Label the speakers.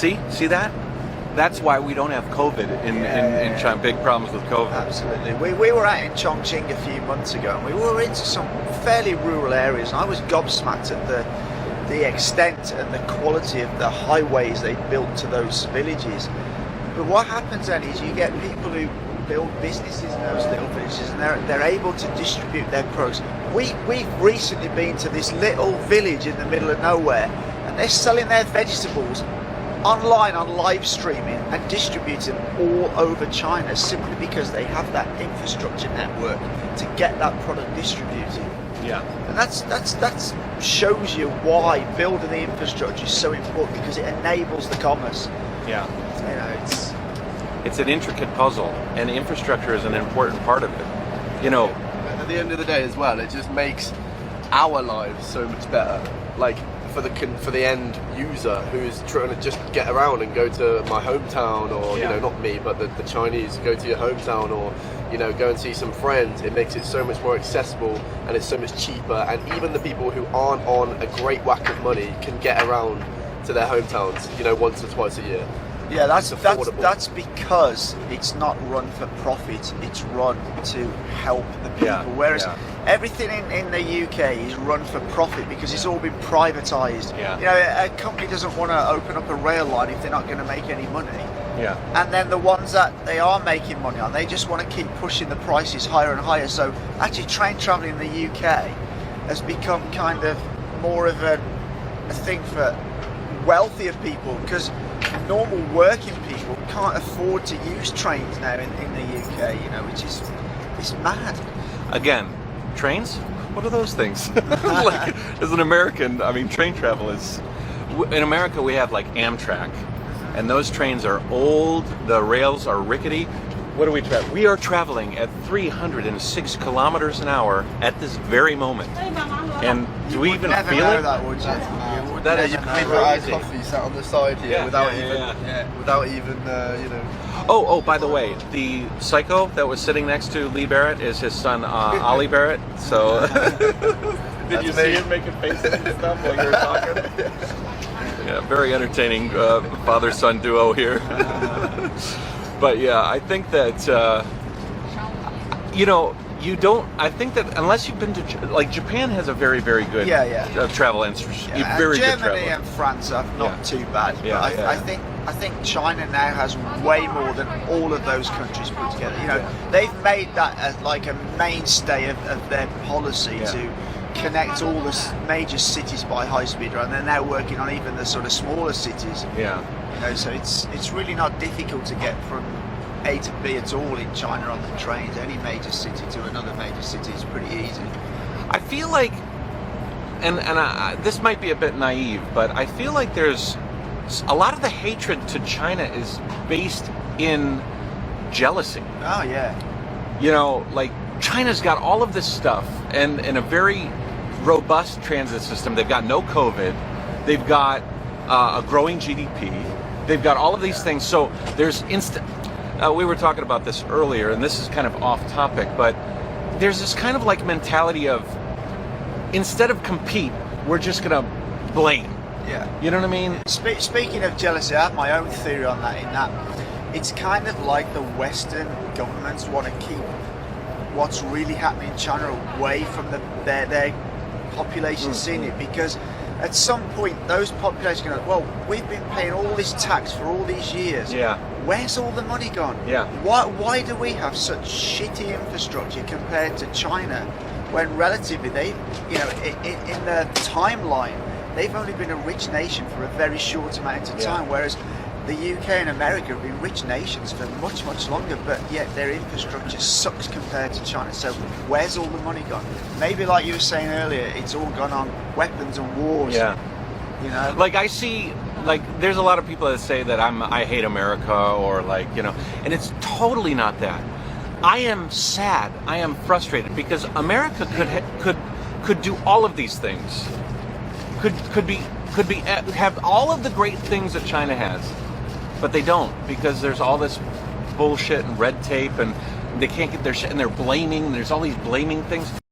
Speaker 1: See that? That's why we don't have COVID in China. Big problems with COVID.
Speaker 2: Absolutely. We were out in Chongqing a few months ago, and we were into some fairly rural areas, and I was gobsmacked at the extent and the quality of the highways they built to those villages. But what happens then is you get people who build businesses in those little villages, and they're able to distribute their products. We've recently been to this little village in the middle of nowhere, and they're selling their vegetables online on live streaming and distributing all over China simply because they have that infrastructure network to get that product distributed.
Speaker 1: Yeah.
Speaker 2: And that shows you why building the infrastructure is so important, because it enables the commerce.
Speaker 1: Yeah.
Speaker 2: You know,
Speaker 1: it's an intricate puzzle, and infrastructure is an important part of it. You know,
Speaker 3: at the end of the day as well, it just makes our lives so much better. Like for the end user who's trying to just get around and go to my hometown, or you know, not me, but the Chinese, go to your hometown, or you know, go and see some friends. It makes it so much more accessible, and it's so much cheaper. And even the people who aren't on a great whack of money can get around to their hometowns, you know, once or twice a year.
Speaker 2: Yeah, that's because it's not run for profit, it's run to help the people. Whereas everything in the UK is run for profit because it's all been privatised.
Speaker 1: Yeah.
Speaker 2: You know, a company doesn't want to open up a rail line if they're not going to make any money.
Speaker 1: Yeah.
Speaker 2: And then the ones that they are making money on, they just want to keep pushing the prices higher and higher. So actually train travelling in the UK has become kind of more of a thing for wealthier people, because normal working people can't afford to use trains now in the UK, you know, which is mad.
Speaker 1: Again, trains? What are those things? Like, as an American, I mean, train travel is... In America, we have like Amtrak, and those trains are old, the rails are rickety. What do we travel? We are traveling at 306 kilometers an hour at this very moment. And do we even feel it?
Speaker 2: That, would you?
Speaker 3: That is
Speaker 2: you
Speaker 3: crazy. Coffee sat on the side here without even you know.
Speaker 1: Oh, by the way, the psycho that was sitting next to Lee Barrett is his son, Ollie Barrett. So, did you see him making faces and stuff while you were talking? Yeah, very entertaining father-son duo here. But yeah, I think that you know, you don't. I think that unless you've been to, like, Japan has a very, very good travel industry.
Speaker 2: Yeah,
Speaker 1: very
Speaker 2: Germany
Speaker 1: good travel.
Speaker 2: and France are not too bad.
Speaker 1: Yeah,
Speaker 2: but I think China now has way more than all of those countries put together. You know, they've made that as like a mainstay of their policy to connect all the major cities by high-speed rail, and they're now working on even the sort of smaller cities.
Speaker 1: Yeah.
Speaker 2: You know, so it's really not difficult to get from A to B at all in China on the trains. Any major city to another major city is pretty easy.
Speaker 1: I feel like, and this might be a bit naive, but I feel like there's a lot of the hatred to China is based in jealousy.
Speaker 2: Oh yeah.
Speaker 1: You know, like, China's got all of this stuff and a very robust transit system. They've got no COVID. They've got a growing GDP. They've got all of these things. So there's we were talking about this earlier, and this is kind of off topic, but there's this kind of like mentality of, instead of compete, we're just gonna blame.
Speaker 2: Yeah.
Speaker 1: You know what I mean?
Speaker 2: Speaking of jealousy, I have my own theory on that, in that it's kind of like the Western governments want to keep what's really happening in China away from their population seeing it, because at some point those populations are going, well, we've been paying all this tax for all these years.
Speaker 1: Yeah.
Speaker 2: Where's all the money gone?
Speaker 1: Yeah.
Speaker 2: Why do we have such shitty infrastructure compared to China, when relatively they, you know, in the timeline, they've only been a rich nation for a very short amount of time, whereas the UK and America have been rich nations for much, much longer, but yet their infrastructure sucks compared to China. So where's all the money gone? Maybe, like you were saying earlier, it's all gone on weapons and wars.
Speaker 1: Yeah.
Speaker 2: You know?
Speaker 1: Like, I see, like, there's a lot of people that say that I hate America, or like, you know, and it's totally not that. I am sad, I am frustrated, because America could do all of these things. Could have all of the great things that China has, but they don't, because there's all this bullshit and red tape, and they can't get their shit, and they're blaming. There's all these blaming things.